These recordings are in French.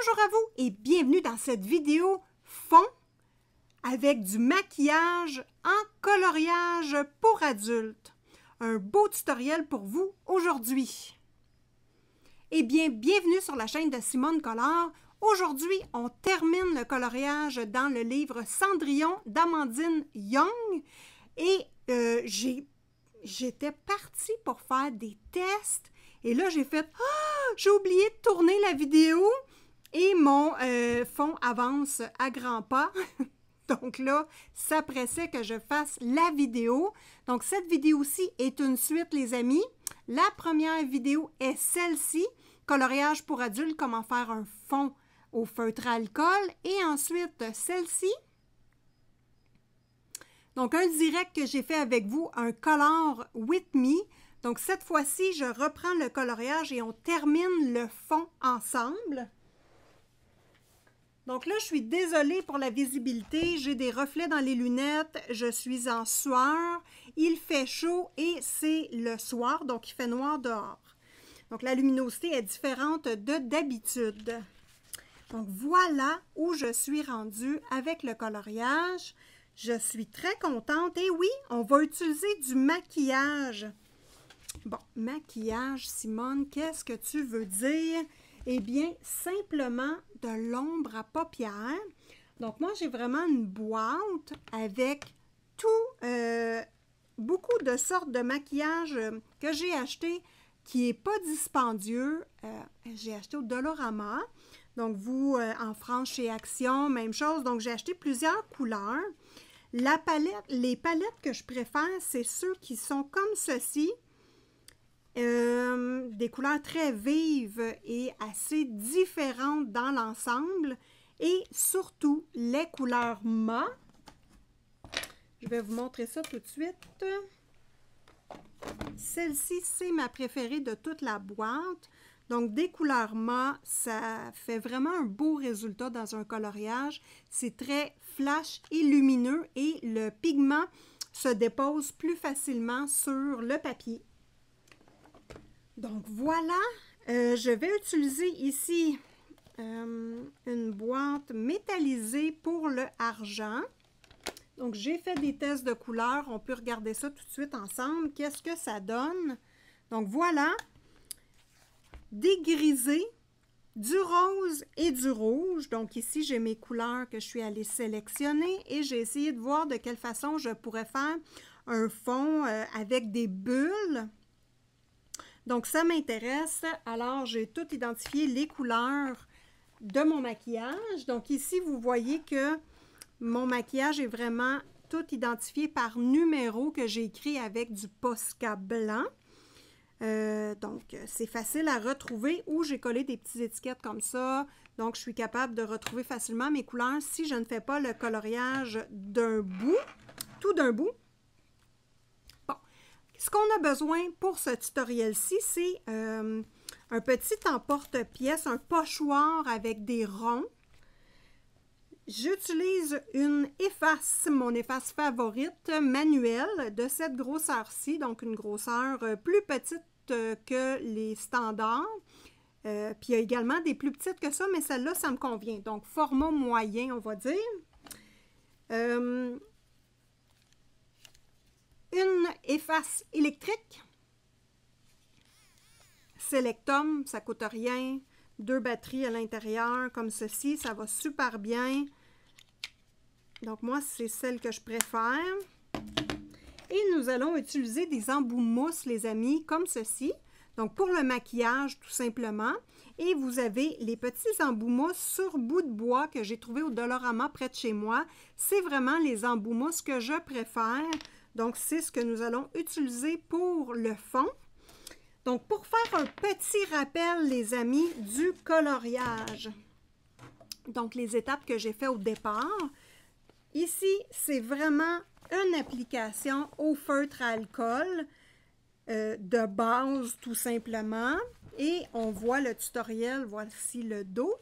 Bonjour à vous et bienvenue dans cette vidéo fond avec du maquillage en coloriage pour adultes. Un beau tutoriel pour vous aujourd'hui. Eh bien, bienvenue sur la chaîne de Simone Color. Aujourd'hui, on termine le coloriage dans le livre Cendrillon d'Amandine Young et j'étais partie pour faire des tests et là, j'ai fait « Ah! J'ai oublié de tourner la vidéo! » Et mon fond avance à grands pas. Donc là, ça pressait que je fasse la vidéo. Donc cette vidéo-ci est une suite, les amis. La première vidéo est celle-ci, coloriage pour adultes, comment faire un fond au feutre à alcool. Et ensuite, celle-ci. Donc un direct que j'ai fait avec vous, un Color with me. Donc cette fois-ci, je reprends le coloriage et on termine le fond ensemble. Donc là, je suis désolée pour la visibilité, j'ai des reflets dans les lunettes, je suis en sueur, il fait chaud et c'est le soir, donc il fait noir dehors. Donc la luminosité est différente de d'habitude. Donc voilà où je suis rendue avec le coloriage. Je suis très contente et oui, on va utiliser du maquillage. Bon, maquillage, Simone, qu'est-ce que tu veux dire? Eh bien, simplement de l'ombre à paupières. Donc, moi, j'ai vraiment une boîte avec beaucoup de sortes de maquillage que j'ai acheté qui n'est pas dispendieux. J'ai acheté au Dollarama. Donc, vous, en France, chez Action, même chose. Donc, j'ai acheté plusieurs couleurs. Les palettes que je préfère, c'est ceux qui sont comme ceci. Des couleurs très vives et assez différentes dans l'ensemble et surtout les couleurs mat. Je vais vous montrer ça tout de suite. Celle-ci, c'est ma préférée de toute la boîte. Donc, des couleurs mat, ça fait vraiment un beau résultat dans un coloriage. C'est très flash et lumineux et le pigment se dépose plus facilement sur le papier. Donc, voilà, je vais utiliser ici une boîte métallisée pour le argent. Donc, j'ai fait des tests de couleurs. On peut regarder ça tout de suite ensemble. Qu'est-ce que ça donne? Donc, voilà, dégrisé, du rose et du rouge. Donc, ici, j'ai mes couleurs que je suis allée sélectionner et j'ai essayé de voir de quelle façon je pourrais faire un fond avec des bulles. Donc, ça m'intéresse. Alors, j'ai tout identifié les couleurs de mon maquillage. Donc, ici, vous voyez que mon maquillage est vraiment tout identifié par numéro que j'ai écrit avec du Posca blanc. Donc, c'est facile à retrouver ou j'ai collé des petites étiquettes comme ça. Donc, je suis capable de retrouver facilement mes couleurs si je ne fais pas le coloriage d'un bout, tout d'un bout. Ce qu'on a besoin pour ce tutoriel-ci, c'est un petit emporte-pièce, un pochoir avec des ronds. J'utilise une efface, mon efface favorite manuelle de cette grosseur-ci, donc une grosseur plus petite que les standards. Puis il y a également des plus petites que ça, mais celle-là, ça me convient. Donc, format moyen, on va dire. Une efface électrique, Selectum, ça ne coûte rien, 2 batteries à l'intérieur comme ceci, ça va super bien. Donc moi, c'est celle que je préfère. Et nous allons utiliser des embouts mousse, les amis, comme ceci. Donc pour le maquillage, tout simplement. Et vous avez les petits embouts mousse sur bout de bois que j'ai trouvé au Dollarama près de chez moi. C'est vraiment les embouts mousse que je préfère. Donc, c'est ce que nous allons utiliser pour le fond. Donc, pour faire un petit rappel, les amis, du coloriage. Donc, les étapes que j'ai faites au départ. Ici, c'est vraiment une application au feutre à alcool de base, tout simplement. Et on voit le tutoriel, voici le dos.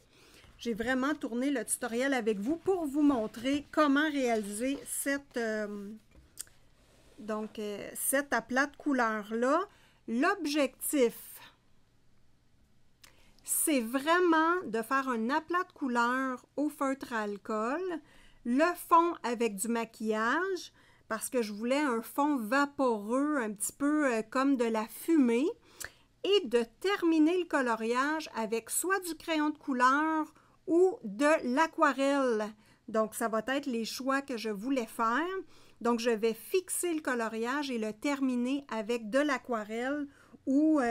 J'ai vraiment tourné le tutoriel avec vous pour vous montrer comment réaliser cette... Donc, cet aplat de couleur-là, l'objectif, c'est vraiment de faire un aplat de couleur au feutre à alcool, le fond avec du maquillage, parce que je voulais un fond vaporeux, un petit peu comme de la fumée, et de terminer le coloriage avec soit du crayon de couleur ou de l'aquarelle. Donc, ça va être les choix que je voulais faire. Donc, je vais fixer le coloriage et le terminer avec de l'aquarelle ou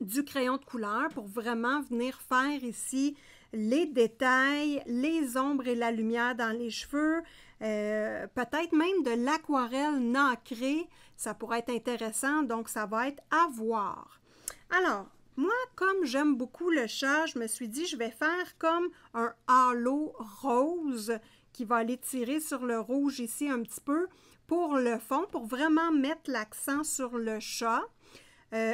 du crayon de couleur pour vraiment venir faire ici les détails, les ombres et la lumière dans les cheveux, peut-être même de l'aquarelle nacrée, ça pourrait être intéressant, donc ça va être à voir. Alors, moi, comme j'aime beaucoup le chat, je me suis dit, je vais faire comme un halo rose qui va aller tirer sur le rouge ici un petit peu pour le fond, pour vraiment mettre l'accent sur le chat.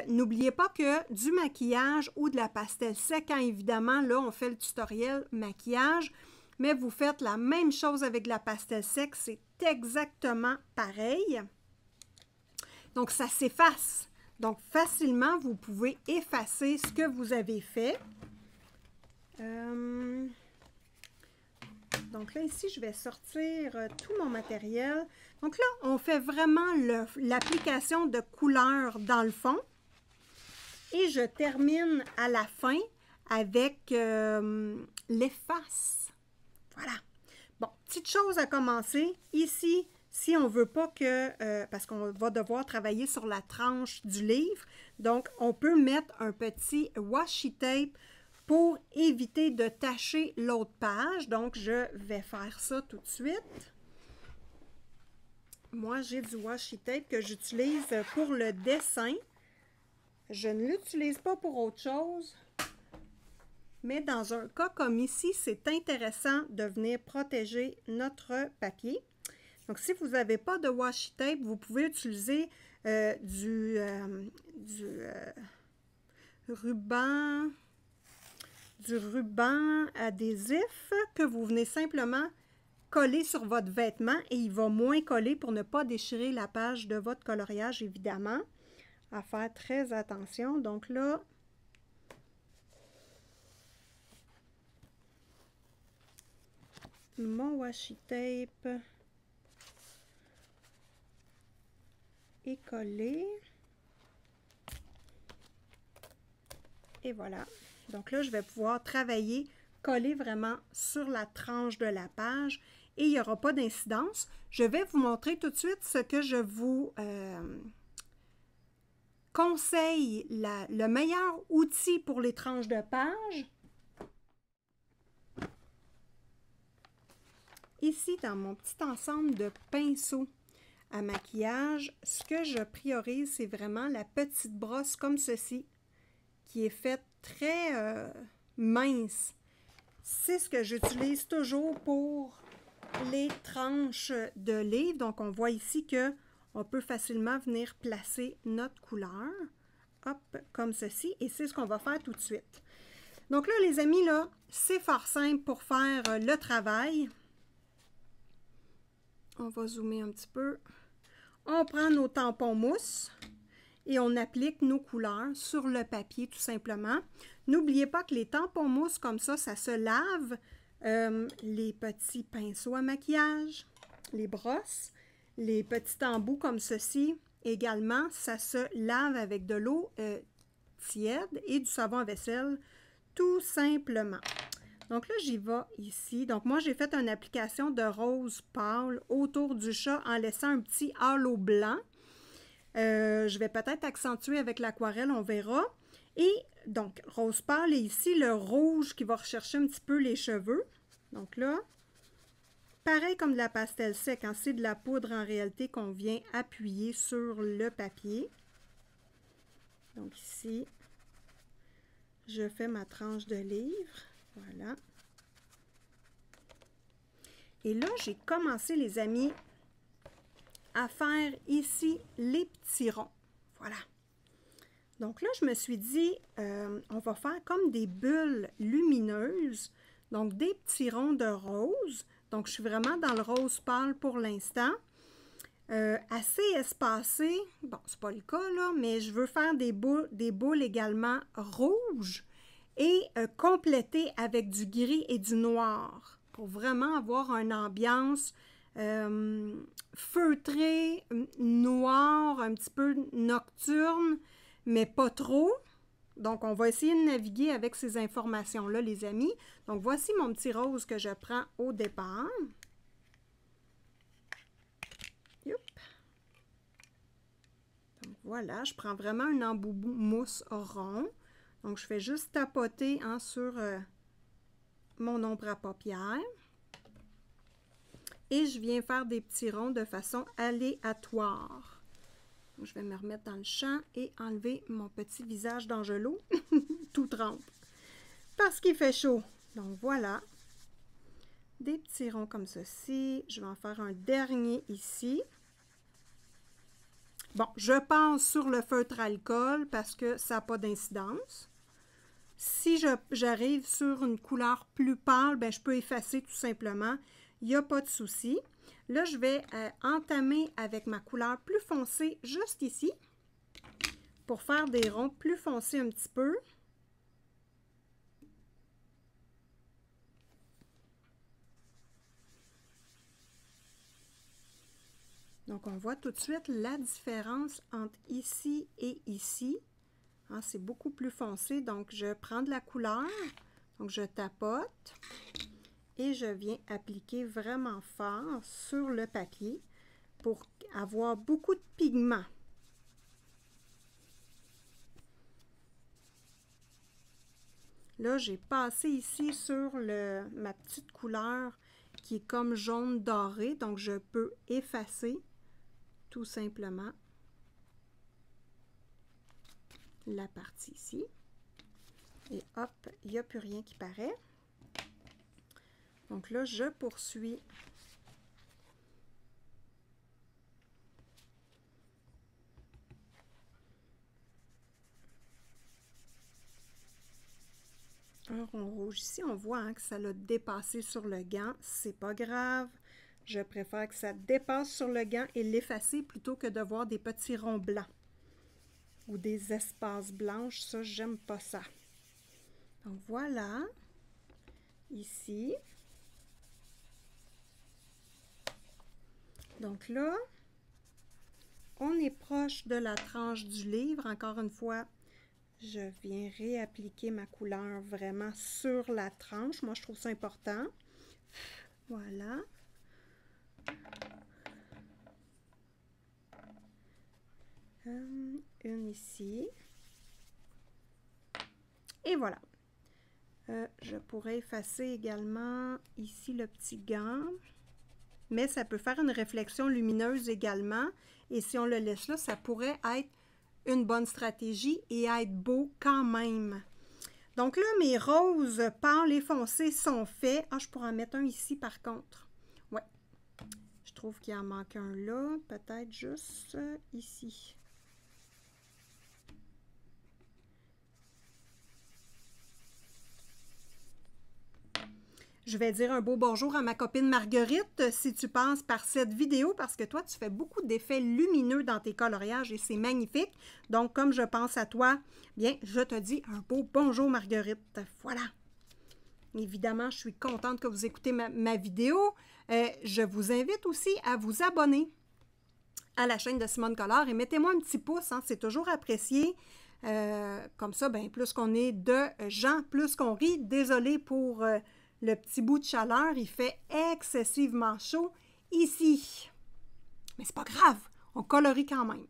N'oubliez pas que du maquillage ou de la pastel sec, hein, évidemment, là, on fait le tutoriel maquillage, mais vous faites la même chose avec de la pastel sec, c'est exactement pareil. Donc, ça s'efface. Donc, facilement, vous pouvez effacer ce que vous avez fait. Donc là, ici, je vais sortir tout mon matériel. Donc là, on fait vraiment l'application de couleur dans le fond. Et je termine à la fin avec l'efface. Voilà. Bon, petite chose à commencer. Ici, si on ne veut pas que... parce qu'on va devoir travailler sur la tranche du livre. Donc, on peut mettre un petit washi tape pour éviter de tacher l'autre page. Donc, je vais faire ça tout de suite. Moi, j'ai du washi tape que j'utilise pour le dessin. Je ne l'utilise pas pour autre chose. Mais dans un cas comme ici, c'est intéressant de venir protéger notre papier. Donc, si vous n'avez pas de washi tape, vous pouvez utiliser du ruban adhésif que vous venez simplement coller sur votre vêtement et il va moins coller pour ne pas déchirer la page de votre coloriage, évidemment. À faire très attention. Donc là, mon washi tape est collé. Et voilà. Donc là, je vais pouvoir travailler, coller vraiment sur la tranche de la page et il n'y aura pas d'incidence. Je vais vous montrer tout de suite ce que je vous conseille, le meilleur outil pour les tranches de page. Ici, dans mon petit ensemble de pinceaux à maquillage, ce que je priorise, c'est vraiment la petite brosse comme ceci, qui est faite très mince. C'est ce que j'utilise toujours pour les tranches de livre. Donc, on voit ici que on peut facilement venir placer notre couleur. Hop, comme ceci. Et c'est ce qu'on va faire tout de suite. Donc là, les amis, là, c'est fort simple pour faire le travail. On va zoomer un petit peu. On prend nos tampons mousse et on applique nos couleurs sur le papier, tout simplement. N'oubliez pas que les tampons mousse comme ça se lave. Les petits pinceaux à maquillage, les brosses, les petits embouts comme ceci, également, ça se lave avec de l'eau tiède et du savon à vaisselle, tout simplement. Donc là, j'y vais ici. Donc moi, j'ai fait une application de rose pâle autour du chat en laissant un petit halo blanc. Je vais peut-être accentuer avec l'aquarelle, on verra. Et donc, rose pâle et ici, le rouge qui va rechercher un petit peu les cheveux. Donc là, pareil comme de la pastel sec, hein, c'est de la poudre en réalité qu'on vient appuyer sur le papier. Donc ici, je fais ma tranche de livre. Voilà. Et là, j'ai commencé, les amis, à faire ici les petits ronds. Voilà. Donc là, je me suis dit, on va faire comme des bulles lumineuses. Donc, des petits ronds de rose. Donc, je suis vraiment dans le rose pâle pour l'instant. assez espacées. Bon, c'est pas le cas, là, mais je veux faire des boules également rouges et compléter avec du gris et du noir pour vraiment avoir une ambiance feutrée, noire, un petit peu nocturne, mais pas trop. Donc, on va essayer de naviguer avec ces informations-là, les amis. Donc, voici mon petit rose que je prends au départ. Youp. Donc, voilà, je prends vraiment un embout mousse rond. Donc, je fais juste tapoter hein, sur mon ombre à paupières. Et je viens faire des petits ronds de façon aléatoire. Donc, je vais me remettre dans le champ et enlever mon petit visage d'Angelo. Tout trempe. Parce qu'il fait chaud. Donc, voilà. Des petits ronds comme ceci. Je vais en faire un dernier ici. Bon, je passe sur le feutre alcool parce que ça n'a pas d'incidence. Si j'arrive sur une couleur plus pâle, ben, je peux effacer tout simplement. Il n'y a pas de souci. Là, je vais entamer avec ma couleur plus foncée juste ici pour faire des ronds plus foncés un petit peu. Donc, on voit tout de suite la différence entre ici et ici. Hein, c'est beaucoup plus foncé. Donc, je prends de la couleur. Donc, je tapote. Et je viens appliquer vraiment fort sur le papier pour avoir beaucoup de pigments. Là, j'ai passé ici sur ma petite couleur qui est comme jaune doré. Donc, je peux effacer tout simplement la partie ici. Et hop, il n'y a plus rien qui paraît. Donc là, je poursuis. Un rond rouge ici, on voit hein, que ça l'a dépassé sur le gant. C'est pas grave. Je préfère que ça dépasse sur le gant et l'effacer plutôt que de voir des petits ronds blancs ou des espaces blanches. Ça, j'aime pas ça. Donc voilà. Ici. Donc là, on est proche de la tranche du livre. Encore une fois, je viens réappliquer ma couleur vraiment sur la tranche. Moi, je trouve ça important. Voilà. Une ici. Et voilà. Je pourrais effacer également ici le petit gant. Mais ça peut faire une réflexion lumineuse également. Et si on le laisse là, ça pourrait être une bonne stratégie et être beau quand même. Donc là, mes roses pâles et foncés sont faits. Ah, je pourrais en mettre un ici par contre. Ouais. Je trouve qu'il en manque un là. Peut-être juste ici. Je vais dire un beau bonjour à ma copine Marguerite si tu passes par cette vidéo parce que toi, tu fais beaucoup d'effets lumineux dans tes coloriages et c'est magnifique. Donc, comme je pense à toi, bien, je te dis un beau bonjour Marguerite. Voilà. Évidemment, je suis contente que vous écoutez ma vidéo. Je vous invite aussi à vous abonner à la chaîne de Simone Collard et mettez-moi un petit pouce, hein, c'est toujours apprécié. Comme ça, bien, plus qu'on est de gens, plus qu'on rit. Désolée pour... le petit bout de chaleur, il fait excessivement chaud ici. Mais c'est pas grave, on colorie quand même.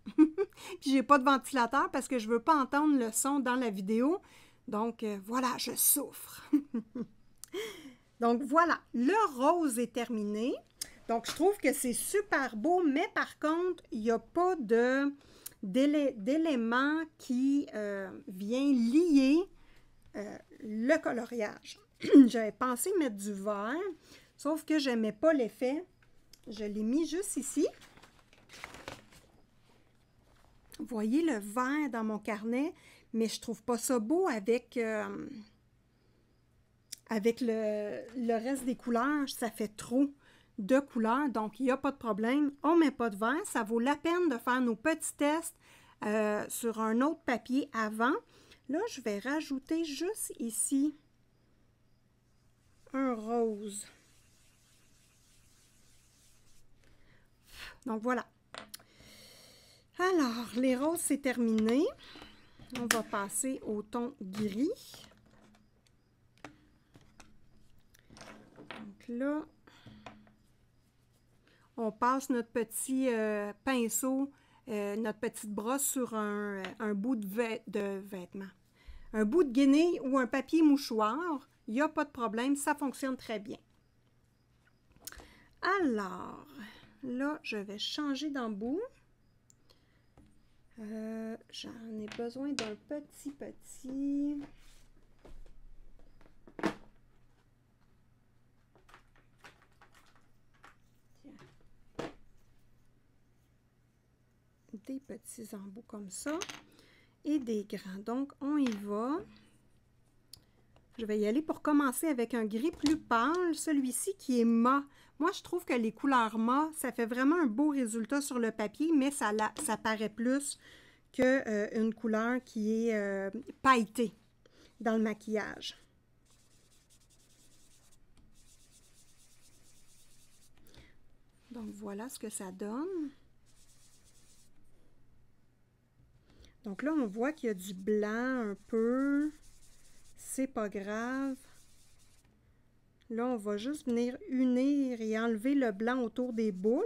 Puis j'ai pas de ventilateur parce que je veux pas entendre le son dans la vidéo. Donc voilà, je souffre. Donc voilà, le rose est terminé. Donc je trouve que c'est super beau, mais par contre, il n'y a pas d'élément qui vient lier le coloriage. J'avais pensé mettre du vert, sauf que je n'aimais pas l'effet. Je l'ai mis juste ici. Vous voyez le vert dans mon carnet, mais je trouve pas ça beau avec le reste des couleurs. Ça fait trop. de couleur, donc il n'y a pas de problème. On ne met pas de vert. Ça vaut la peine de faire nos petits tests sur un autre papier avant. Là, je vais rajouter juste ici un rose. Donc voilà. Alors, les roses, c'est terminé. On va passer au ton gris. Donc là, on passe notre petit pinceau, notre petite brosse sur un bout de vêtement. Un bout de guenille ou un papier mouchoir, il n'y a pas de problème, ça fonctionne très bien. Alors, là, je vais changer d'embout. J'en ai besoin d'un petit. Des petits embouts comme ça et des grands. Donc, on y va. Je vais y aller pour commencer avec un gris plus pâle, celui-ci qui est mat. Moi, je trouve que les couleurs mat, ça fait vraiment un beau résultat sur le papier, mais ça paraît plus qu'une couleur qui est pailletée dans le maquillage. Donc, voilà ce que ça donne. Donc là, on voit qu'il y a du blanc un peu. C'est pas grave. Là, on va juste venir unir et enlever le blanc autour des boules.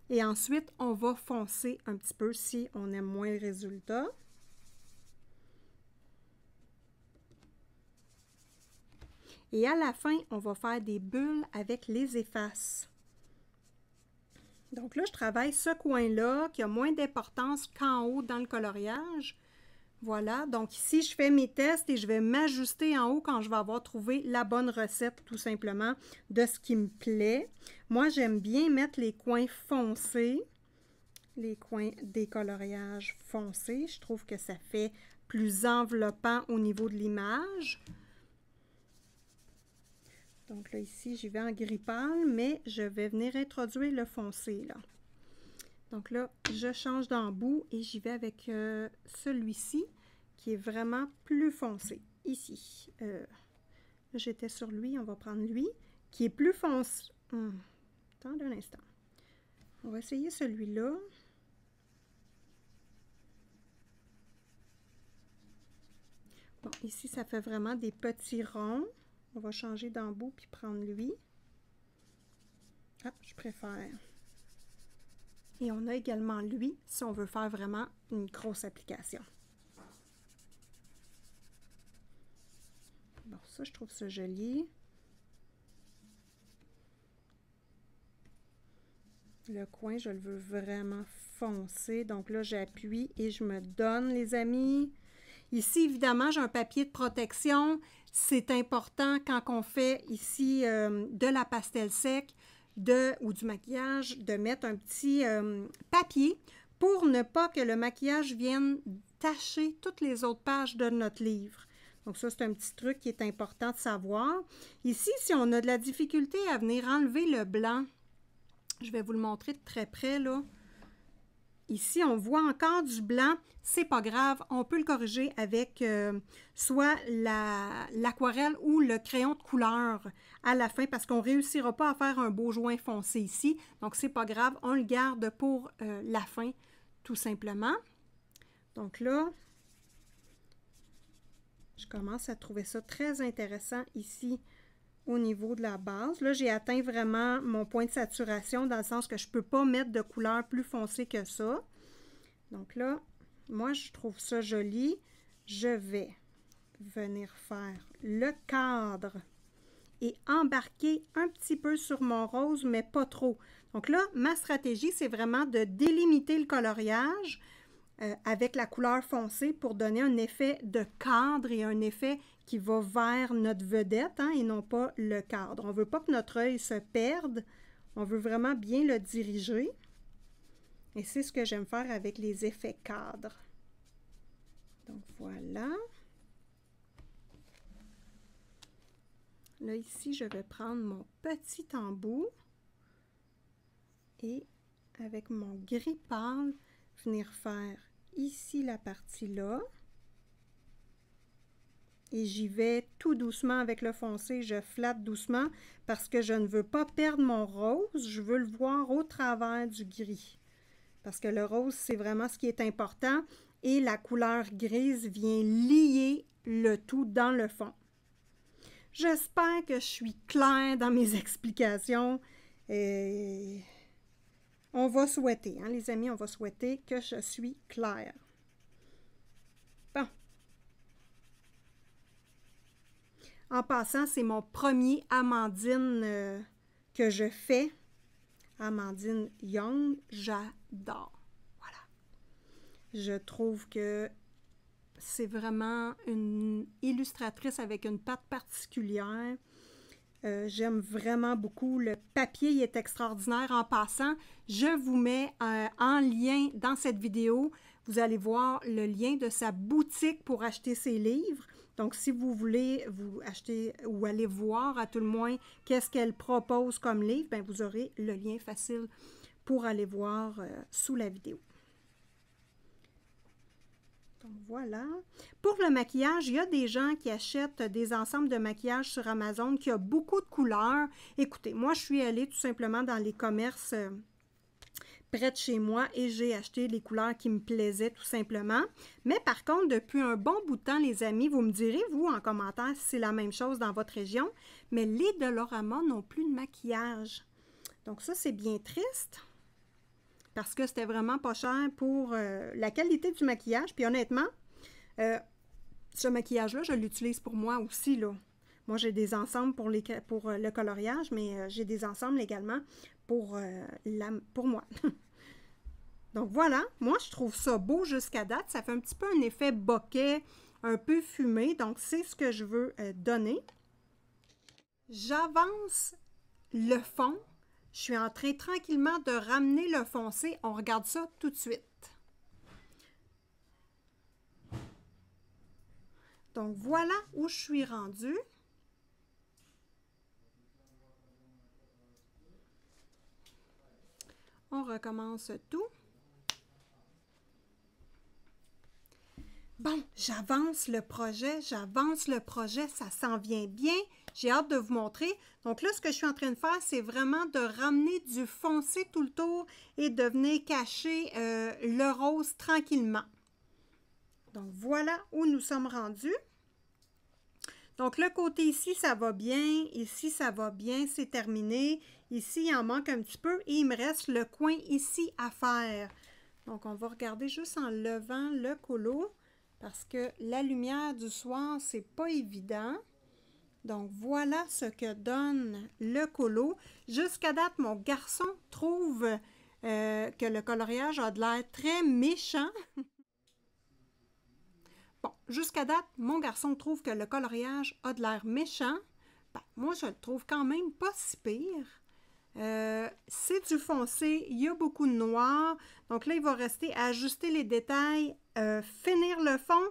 Et ensuite, on va foncer un petit peu si on aime moins le résultat. Et à la fin, on va faire des bulles avec les effaces. Donc là, je travaille ce coin-là qui a moins d'importance qu'en haut dans le coloriage. Voilà, donc ici, je fais mes tests et je vais m'ajuster en haut quand je vais avoir trouvé la bonne recette, tout simplement, de ce qui me plaît. Moi, j'aime bien mettre les coins foncés, les coins des coloriages foncés. Je trouve que ça fait plus enveloppant au niveau de l'image. Donc là, ici, j'y vais en gris pâle, mais je vais venir introduire le foncé, là. Donc là, je change d'embout et j'y vais avec celui-ci, qui est vraiment plus foncé. Ici, j'étais sur lui, on va prendre lui, qui est plus foncé. Attendez un instant. On va essayer celui-là. Bon, ici, ça fait vraiment des petits ronds. On va changer d'embout puis prendre lui. Ah, je préfère. Et on a également lui, si on veut faire vraiment une grosse application. Bon, ça, je trouve ça joli. Le coin, je le veux vraiment foncé. Donc là, j'appuie et je me donne, les amis. Ici, évidemment, j'ai un papier de protection. C'est important quand on fait ici de la pastel sec ou du maquillage, de mettre un petit papier pour ne pas que le maquillage vienne tacher toutes les autres pages de notre livre. Donc ça, c'est un petit truc qui est important de savoir. Ici, si on a de la difficulté à venir enlever le blanc, je vais vous le montrer de très près, là. Ici, on voit encore du blanc. C'est pas grave, on peut le corriger avec soit l'aquarelle ou le crayon de couleur à la fin parce qu'on ne réussira pas à faire un beau joint foncé ici. Donc, c'est pas grave, on le garde pour la fin, tout simplement. Donc là, je commence à trouver ça très intéressant ici au niveau de la base. Là, j'ai atteint vraiment mon point de saturation dans le sens que je ne peux pas mettre de couleur plus foncée que ça. Donc là, moi, je trouve ça joli. Je vais venir faire le cadre et embarquer un petit peu sur mon rose, mais pas trop. Donc là, ma stratégie, c'est vraiment de délimiter le coloriage avec la couleur foncée pour donner un effet de cadre et un effet qui va vers notre vedette et non pas le cadre. On ne veut pas que notre œil se perde. On veut vraiment bien le diriger. Et c'est ce que j'aime faire avec les effets cadres. Donc voilà. Là, ici, je vais prendre mon petit embout. Et avec mon gris pâle, venir faire ici la partie là. Et j'y vais tout doucement avec le foncé, je flatte doucement parce que je ne veux pas perdre mon rose, je veux le voir au travers du gris. Parce que le rose, c'est vraiment ce qui est important et la couleur grise vient lier le tout dans le fond. J'espère que je suis claire dans mes explications. Et on va souhaiter, hein, les amis, on va souhaiter que je suis claire. Bon. En passant, c'est mon premier Amandine que je fais. Amandine Young, j'adore. Voilà. Je trouve que c'est vraiment une illustratrice avec une patte particulière. J'aime vraiment beaucoup. Le papier il est extraordinaire. En passant, je vous mets en lien dans cette vidéo. Vous allez voir le lien de sa boutique pour acheter ses livres. Donc, si vous voulez vous acheter ou aller voir à tout le moins qu'est-ce qu'elle propose comme livre, bien, vous aurez le lien facile pour aller voir sous la vidéo. Donc, voilà. Pour le maquillage, il y a des gens qui achètent des ensembles de maquillage sur Amazon qui ont beaucoup de couleurs. Écoutez, moi, je suis allée tout simplement dans les commerces près de chez moi et j'ai acheté les couleurs qui me plaisaient tout simplement. Mais par contre, depuis un bon bout de temps, les amis, vous me direz, vous, en commentaire, si c'est la même chose dans votre région, mais les Dolorama n'ont plus de maquillage. Donc ça, c'est bien triste parce que c'était vraiment pas cher pour la qualité du maquillage. Puis honnêtement, ce maquillage-là, je l'utilise pour moi aussi, là. Moi, j'ai des ensembles pour le coloriage, mais j'ai des ensembles également pour moi. Donc voilà, moi je trouve ça beau jusqu'à date. Ça fait un petit peu un effet bokeh, un peu fumé. Donc c'est ce que je veux donner. J'avance le fond. Je suis en train tranquillement de ramener le foncé. On regarde ça tout de suite. Donc voilà où je suis rendue. On recommence tout. Bon, j'avance le projet, ça s'en vient bien. J'ai hâte de vous montrer. Donc là, ce que je suis en train de faire, c'est vraiment de ramener du foncé tout le tour et de venir cacher le rose tranquillement. Donc voilà où nous sommes rendus. Donc le côté ici, ça va bien. Ici, ça va bien, c'est terminé. Ici, il en manque un petit peu et il me reste le coin ici à faire. Donc on va regarder juste en levant le colo. Parce que la lumière du soir, c'est pas évident. Donc, voilà ce que donne le colo. Jusqu'à date, mon garçon trouve que le coloriage a de l'air très méchant. Bon, jusqu'à date, mon garçon trouve que le coloriage a de l'air méchant. Ben, moi, je le trouve quand même pas si pire. C'est du foncé, il y a beaucoup de noir. Donc là, il va rester à ajuster les détails, finir le fond,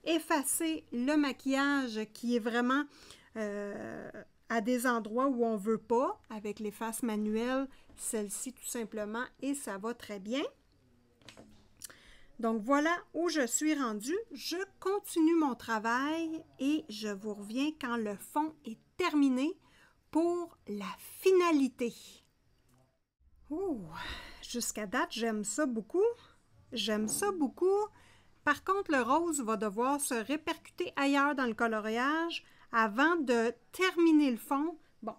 effacer le maquillage qui est vraiment à des endroits où on ne veut pas, avec l'efface manuelle, celle-ci tout simplement, et ça va très bien. Donc voilà où je suis rendue. Je continue mon travail et je vous reviens quand le fond est terminé pour la finalité. Oh, jusqu'à date, j'aime ça beaucoup. J'aime ça beaucoup. Par contre, le rose va devoir se répercuter ailleurs dans le coloriage avant de terminer le fond. Bon,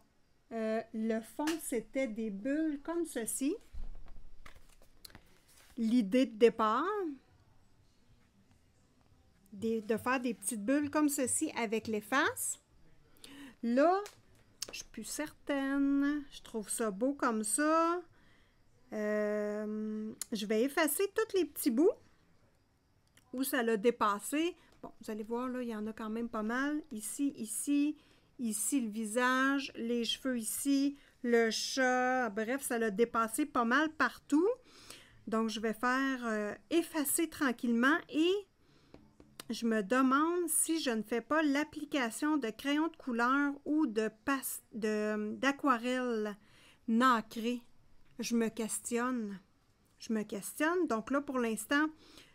le fond, c'était des bulles comme ceci. L'idée de départ, de faire des petites bulles comme ceci avec l'efface. Là, je suis plus certaine. Je trouve ça beau comme ça. Je vais effacer tous les petits bouts où ça l'a dépassé. Bon, vous allez voir, là, il y en a quand même pas mal. Ici, ici, ici le visage, les cheveux ici, le chat. Bref, ça l'a dépassé pas mal partout. Donc, je vais faire effacer tranquillement et je me demande si je ne fais pas l'application de crayon de couleur ou d'aquarelle nacrée je me questionne. Je me questionne. Donc là, pour l'instant,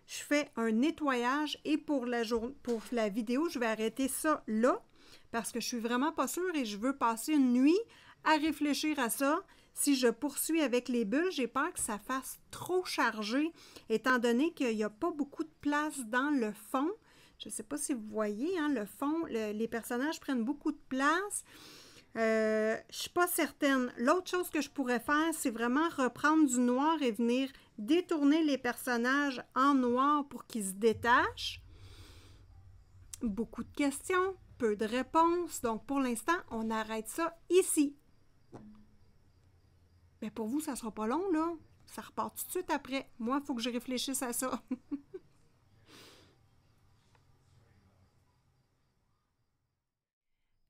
je fais un nettoyage et pour la vidéo, je vais arrêter ça là parce que je suis vraiment pas sûre et je veux passer une nuit à réfléchir à ça. Si je poursuis avec les bulles, j'ai peur que ça fasse trop chargé étant donné qu'il n'y a pas beaucoup de place dans le fond. Je ne sais pas si vous voyez, hein, le fond, les personnages prennent beaucoup de place. Je ne suis pas certaine. L'autre chose que je pourrais faire, c'est vraiment reprendre du noir et venir détourner les personnages en noir pour qu'ils se détachent. Beaucoup de questions, peu de réponses. Donc, pour l'instant, on arrête ça ici. Mais pour vous, ça ne sera pas long, là. Ça repart tout de suite après. Moi, il faut que je réfléchisse à ça.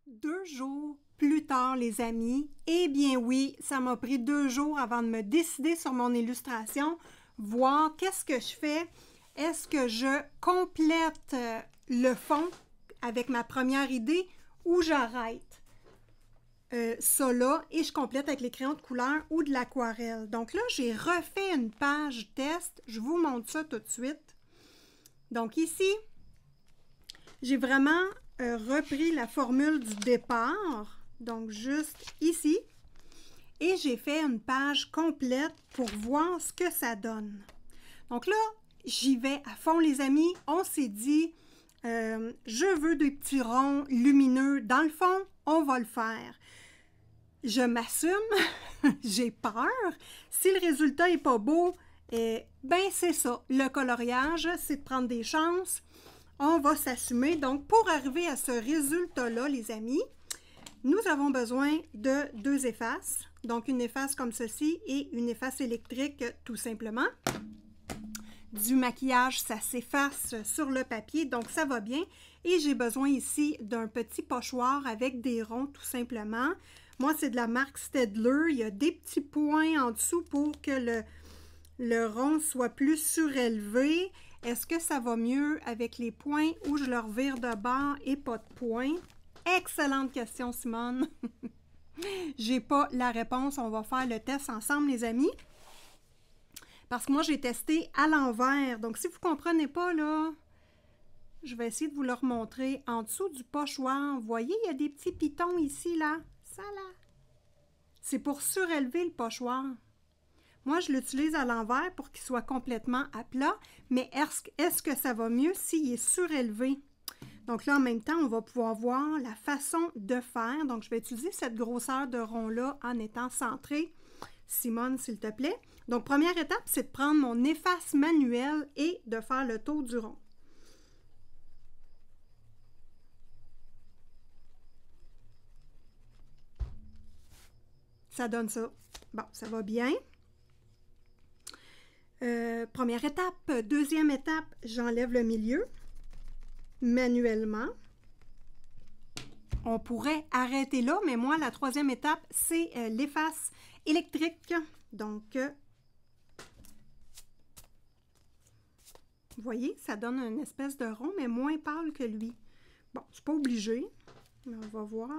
2 jours plus tard, les amis. Eh bien oui, ça m'a pris 2 jours avant de me décider sur mon illustration, voir qu'est-ce que je fais. Est-ce que je complète le fond avec ma première idée ou j'arrête ça là et je complète avec les crayons de couleur ou de l'aquarelle. Donc là, j'ai refait une page test. Je vous montre ça tout de suite. Donc ici, j'ai vraiment repris la formule du départ, donc juste ici, et j'ai fait une page complète pour voir ce que ça donne. Donc là, j'y vais à fond, les amis. On s'est dit, je veux des petits ronds lumineux dans le fond, on va le faire. Je m'assume, j'ai peur. Si le résultat n'est pas beau, ben c'est ça. Le coloriage, c'est de prendre des chances. On va s'assumer. Donc, pour arriver à ce résultat-là, les amis, nous avons besoin de 2 effaces. Donc, une efface comme ceci et une efface électrique, tout simplement. Du maquillage, ça s'efface sur le papier, donc ça va bien. Et j'ai besoin ici d'un petit pochoir avec des ronds, tout simplement. Moi, c'est de la marque Staedtler. Il y a des petits points en dessous pour que le rond soit plus surélevé. Est-ce que ça va mieux avec les points ou je le revire de bord et pas de points? Excellente question, Simone. J'ai pas la réponse. On va faire le test ensemble, les amis. Parce que moi, j'ai testé à l'envers. Donc, si vous ne comprenez pas, là, je vais essayer de vous le remontrer. En dessous du pochoir, vous voyez, il y a des petits pitons ici, là. Ça, là. C'est pour surélever le pochoir. Moi, je l'utilise à l'envers pour qu'il soit complètement à plat, mais est-ce que ça va mieux s'il est surélevé? Donc là, en même temps, on va pouvoir voir la façon de faire. Donc, je vais utiliser cette grosseur de rond-là en étant centré. Simone, s'il te plaît. Donc, première étape, c'est de prendre mon efface manuel et de faire le tour du rond. Ça donne ça. Bon, ça va bien. Première étape. Deuxième étape, j'enlève le milieu manuellement. On pourrait arrêter là, mais moi, la troisième étape, c'est l'efface électrique. Donc, vous voyez, ça donne une espèce de rond, mais moins pâle que lui. Bon, je ne suis pas obligée, mais on va voir.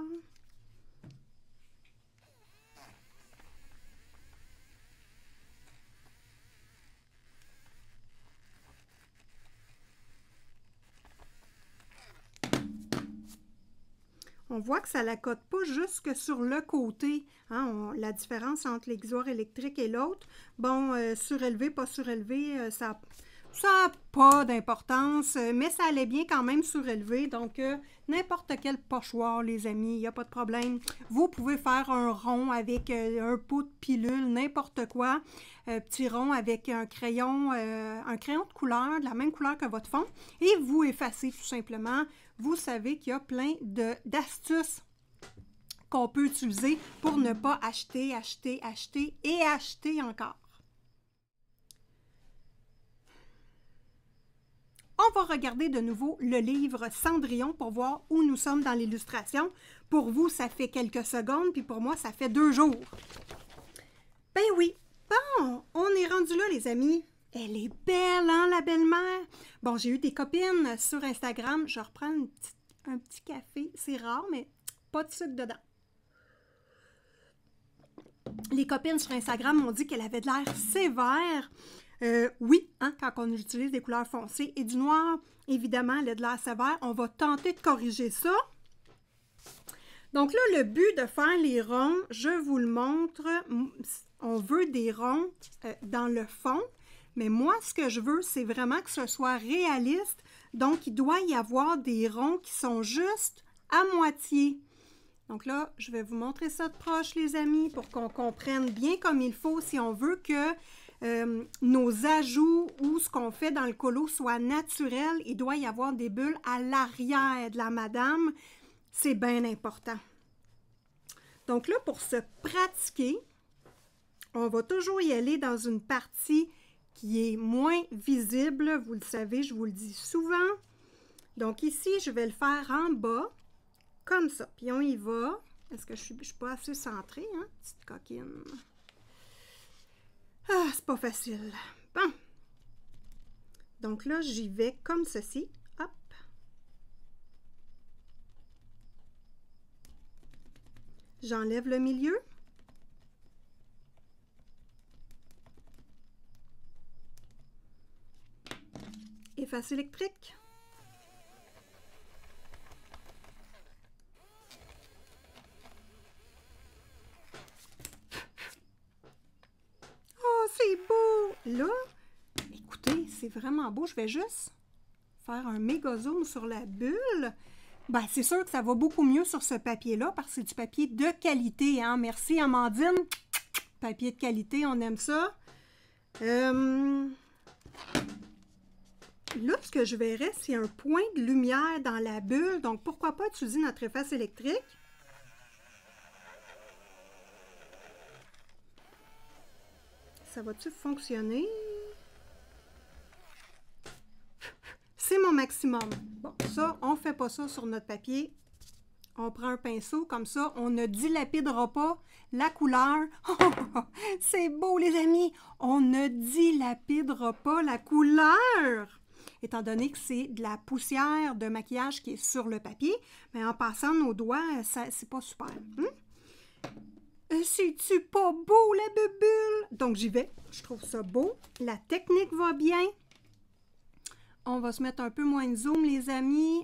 On voit que ça ne l'accote pas jusque sur le côté. Hein, la différence entre l'exoire électrique et l'autre, bon, surélevé, pas surélevé, ça n'a pas d'importance, mais ça allait bien quand même surélevé. Donc, n'importe quel pochoir, les amis, il n'y a pas de problème. Vous pouvez faire un rond avec un pot de pilule, n'importe quoi. Petit rond avec un crayon de couleur, de la même couleur que votre fond. Et vous effacez tout simplement. Vous savez qu'il y a plein d'astuces qu'on peut utiliser pour ne pas acheter, acheter, acheter et acheter encore. On va regarder de nouveau le livre Cendrillon pour voir où nous sommes dans l'illustration. Pour vous, ça fait quelques secondes, puis pour moi, ça fait 2 jours. Ben oui. Bon, on est rendu là, les amis. Elle est belle, hein, la belle-mère? Bon, j'ai eu des copines sur Instagram. Je reprends un petit café. C'est rare, mais pas de sucre dedans. Les copines sur Instagram m'ont dit qu'elle avait de l'air sévère. Oui, hein, quand on utilise des couleurs foncées et du noir, évidemment, elle a de l'air sévère. On va tenter de corriger ça. Donc là, le but de faire les ronds, je vous le montre. On veut des ronds dans le fond, mais moi, ce que je veux, c'est vraiment que ce soit réaliste. Donc, il doit y avoir des ronds qui sont juste à moitié. Donc là, je vais vous montrer ça de proche, les amis, pour qu'on comprenne bien comme il faut si on veut que nos ajouts ou ce qu'on fait dans le colo soit naturel. Il doit y avoir des bulles à l'arrière de la madame. C'est bien important. Donc là, pour se pratiquer, on va toujours y aller dans une partie qui est moins visible. Vous le savez, je vous le dis souvent. Donc ici, je vais le faire en bas, comme ça. Puis on y va. Est-ce que je suis pas assez centrée, hein? Petite coquine. Ah, c'est pas facile. Bon. Donc là, j'y vais comme ceci. Hop. J'enlève le milieu. Efface électrique. Oh, c'est beau! Là, écoutez, c'est vraiment beau. Je vais juste faire un méga zoom sur la bulle. Ben, c'est sûr que ça va beaucoup mieux sur ce papier-là parce que c'est du papier de qualité, hein? Merci, Amandine. Papier de qualité, on aime ça. Là, ce que je verrais, c'est un point de lumière dans la bulle. Donc, pourquoi pas utiliser notre efface électrique? Ça va-tu fonctionner? C'est mon maximum. Bon, ça, on ne fait pas ça sur notre papier. On prend un pinceau, comme ça, on ne dilapidera pas la couleur. C'est beau, les amis! On ne dilapidera pas la couleur! Étant donné que c'est de la poussière de maquillage qui est sur le papier, mais en passant nos doigts, c'est pas super. C'est-tu pas beau, la bubule? Donc, j'y vais. Je trouve ça beau. La technique va bien. On va se mettre un peu moins de zoom, les amis.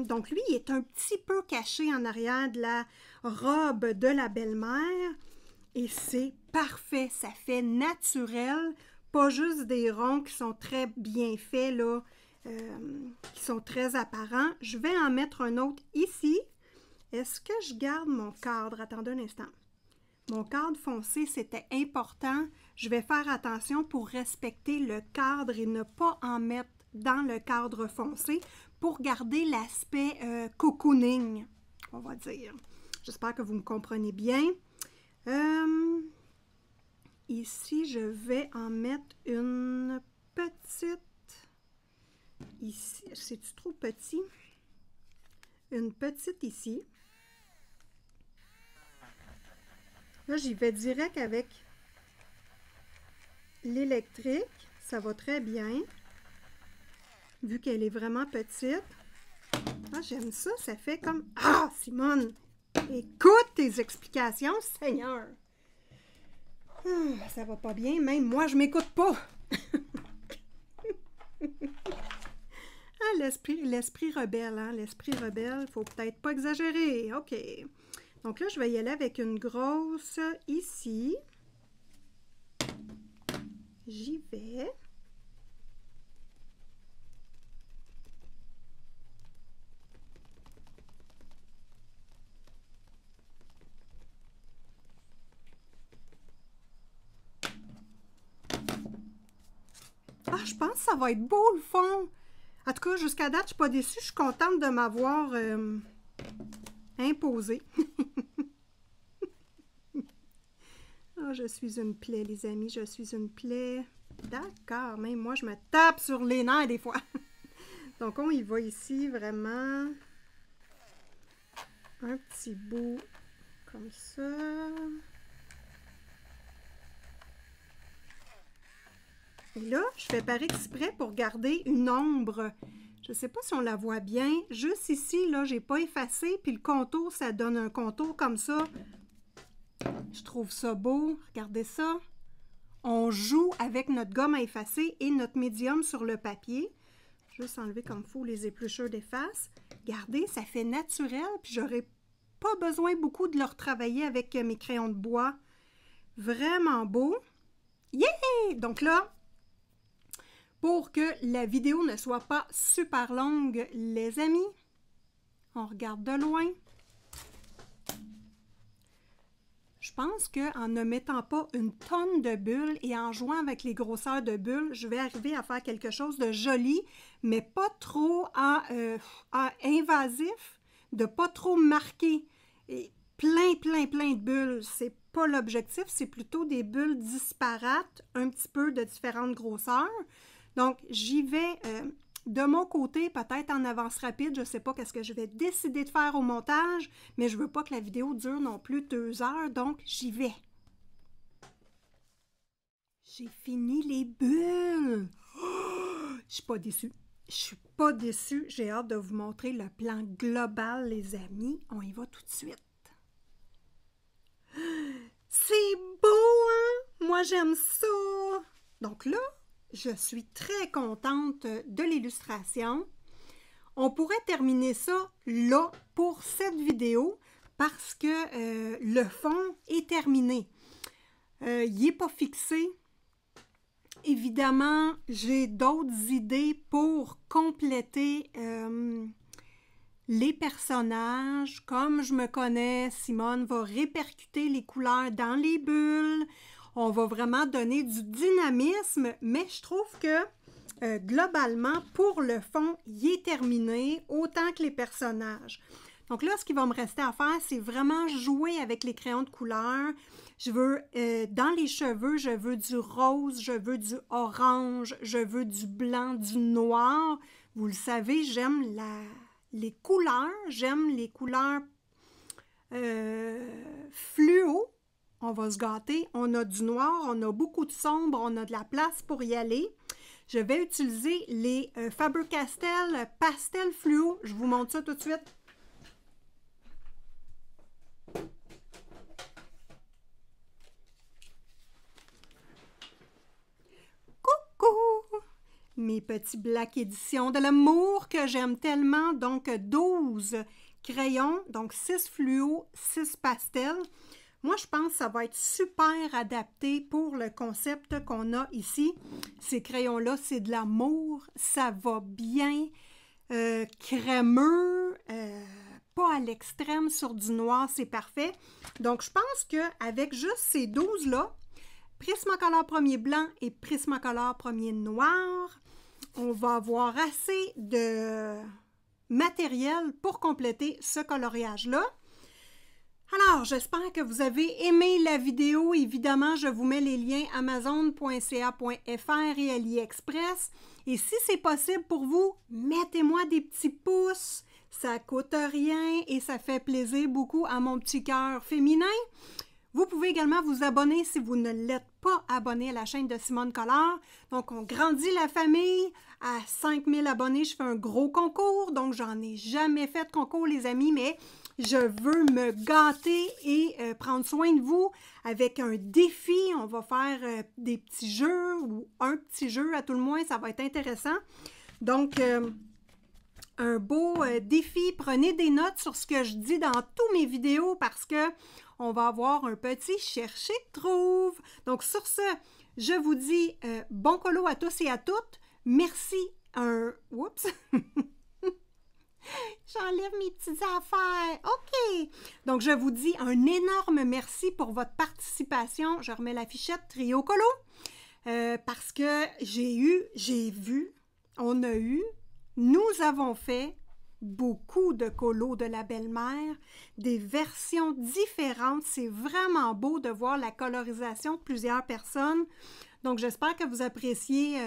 Donc, lui, il est un petit peu caché en arrière de la robe de la belle-mère. Et c'est parfait. Ça fait naturel. Pas juste des ronds qui sont très bien faits, là, qui sont très apparents. Je vais en mettre un autre ici. Est-ce que je garde mon cadre? Attendez un instant. Mon cadre foncé, c'était important. Je vais faire attention pour respecter le cadre et ne pas en mettre dans le cadre foncé pour garder l'aspect cocooning, on va dire. J'espère que vous me comprenez bien. Ici, je vais en mettre une petite. Ici, c'est-tu trop petit? Une petite ici. Là, j'y vais direct avec l'électrique. Ça va très bien. Vu qu'elle est vraiment petite. Ah, j'aime ça. Ça fait comme... Ah, Simone! Écoute tes explications, Seigneur! Ah, ça va pas bien. Même moi, je m'écoute pas. Ah, l'esprit rebelle, hein? L'esprit rebelle, faut peut-être pas exagérer. OK. Donc là, je vais y aller avec une grosse ici. J'y vais. Ah, je pense que ça va être beau, le fond. En tout cas, jusqu'à date, je ne suis pas déçue. Je suis contente de m'avoir imposé. Ah, je suis une plaie, les amis. Je suis une plaie. D'accord. Même moi, je me tape sur les nerfs des fois. Donc, on y va ici, vraiment. Un petit bout comme ça. Et là, je fais par exprès pour garder une ombre. Je ne sais pas si on la voit bien. Juste ici, là, j'ai pas effacé. Puis le contour, ça donne un contour comme ça. Je trouve ça beau. Regardez ça. On joue avec notre gomme à effacer et notre médium sur le papier. Juste enlever comme il faut les épluchures d'efface. Regardez, ça fait naturel. Puis j'aurais pas besoin beaucoup de le retravailler avec mes crayons de bois. Vraiment beau. Yeah! Donc là, pour que la vidéo ne soit pas super longue, les amis, on regarde de loin. Je pense qu'en ne mettant pas une tonne de bulles et en jouant avec les grosseurs de bulles, je vais arriver à faire quelque chose de joli, mais pas trop invasif, de pas trop marqué. Et plein de bulles, c'est pas l'objectif, c'est plutôt des bulles disparates, un petit peu de différentes grosseurs. Donc, j'y vais de mon côté, peut-être en avance rapide, je ne sais pas qu'est-ce que je vais décider de faire au montage, mais je ne veux pas que la vidéo dure non plus 2 heures, donc j'y vais. J'ai fini les bulles! Oh, je ne suis pas déçue. Je suis pas déçue. J'ai hâte de vous montrer le plan global, les amis. On y va tout de suite. C'est beau, hein? Moi, j'aime ça! Donc là, je suis très contente de l'illustration. On pourrait terminer ça là pour cette vidéo parce que le fond est terminé. Il n'est pas fixé. Évidemment, j'ai d'autres idées pour compléter les personnages. Comme je me connais, Simone va répercuter les couleurs dans les bulles. On va vraiment donner du dynamisme, mais je trouve que globalement, pour le fond, il est terminé, autant que les personnages. Donc là, ce qui va me rester à faire, c'est vraiment jouer avec les crayons de couleur. Je veux, dans les cheveux, je veux du rose, je veux du orange, je veux du blanc, du noir. Vous le savez, j'aime les couleurs, j'aime les couleurs fluo. On va se gâter. On a du noir, on a beaucoup de sombre, on a de la place pour y aller. Je vais utiliser les Faber-Castell Pastel Fluo. Je vous montre ça tout de suite. Coucou! Mes petits Black Edition de l'amour que j'aime tellement. Donc, 12 crayons, donc 6 fluo, 6 pastels. Moi, je pense que ça va être super adapté pour le concept qu'on a ici. Ces crayons-là, c'est de l'amour. Ça va bien. Crémeux. Pas à l'extrême sur du noir, c'est parfait. Donc, je pense qu'avec juste ces 12-là, Prismacolor premier blanc et Prismacolor premier noir, on va avoir assez de matériel pour compléter ce coloriage-là. Alors, j'espère que vous avez aimé la vidéo. Évidemment, je vous mets les liens amazon.ca.fr et AliExpress. Et si c'est possible pour vous, mettez-moi des petits pouces. Ça ne coûte rien et ça fait plaisir beaucoup à mon petit cœur féminin. Vous pouvez également vous abonner si vous ne l'êtes pas abonné à la chaîne de Simone Collard. Donc, on grandit la famille. À 5000 abonnés, je fais un gros concours. Donc, j'en ai jamais fait de concours, les amis, mais je veux me gâter et prendre soin de vous avec un défi. On va faire des petits jeux ou un petit jeu à tout le moins. Ça va être intéressant. Donc, un beau défi. Prenez des notes sur ce que je dis dans toutes mes vidéos parce que on va avoir un petit chercher-trouve. Donc, sur ce, je vous dis bon colo à tous et à toutes. Merci. Oups! J'enlève mes petites affaires. OK. Donc, je vous dis un énorme merci pour votre participation. Je remets la fichette Trio Colo parce que nous avons fait beaucoup de colos de la belle-mère, des versions différentes. C'est vraiment beau de voir la colorisation de plusieurs personnes. Donc, j'espère que vous appréciez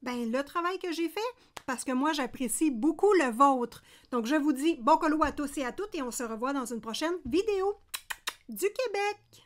le travail que j'ai fait parce que moi, j'apprécie beaucoup le vôtre. Donc, je vous dis bon colo à tous et à toutes et on se revoit dans une prochaine vidéo du Québec.